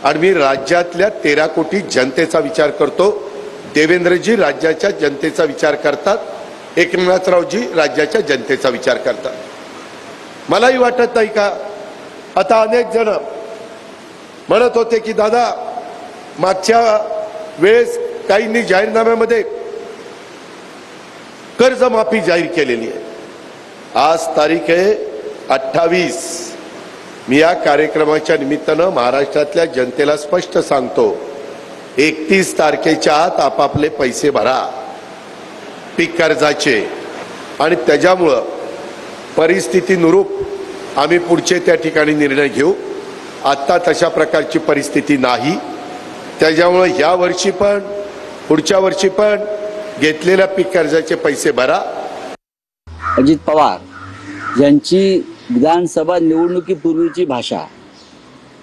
आणि मी राज्यातल्या 13 कोटी जनतेचा विचार करतो। देवेंद्रजी राज्याच्या जनतेचा विचार करतात, एकनाथरावजी राज्याच्या जनतेचा विचार करतात। मलाही वाटत नाही का आता अनेक जण म्हणत होते की दादा मागच्या वेळेस काहींनी जाहीरनाम्यामध्ये कर्जमाफी जाहीर केलेली आहे। आज तारीख आहे 28। मी या कार्यक्रमाच्या निमित्तानं महाराष्ट्रातल्या जनतेला स्पष्ट सांगतो, 31 तारखेच्या आत आपापले पैसे भरा पीक कर्जाचे, आणि त्याच्यामुळं परिस्थितीनुरूप आम्ही पुढचे त्या ठिकाणी निर्णय घेऊ। आता तशा प्रकारची परिस्थिती नाही, त्याच्यामुळे या वर्षी पण पुढच्या वर्षी पण घेतलेल्या पीक कर्जाचे पैसे भरा। अजित पवार यांची विधानसभा निवडणुकीपूर्वीची भाषा,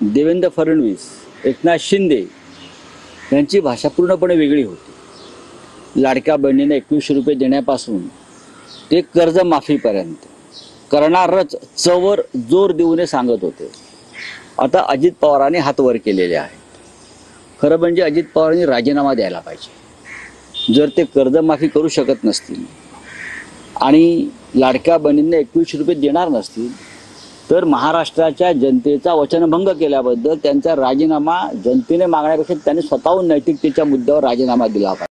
देवेंद्र फडणवीस, एकनाथ शिंदे यांची भाषा पूर्णपणे वेगळी होती। लाडक्या बहिणीने 2100 रुपये देण्यापासून ते कर्जमाफीपर्यंत करणारच चवर जोर देऊन सांगत होते। आता अजित पवारांनी हात वर केलेले आहेत। खरं म्हणजे अजित पवारांनी राजीनामा द्यायला पाहिजे। जर ते कर्जमाफी करू शकत नसतील आणि लाडक्या बहिणींना 2100 रुपये देणार नसतील तर महाराष्ट्राच्या जनतेचा वचनभंग केल्याबद्दल त्यांचा राजीनामा जनतेने मागण्यापेक्षा त्यांनी स्वतःहून नैतिकतेच्या मुद्द्यावर राजीनामा दिला पाहिजे।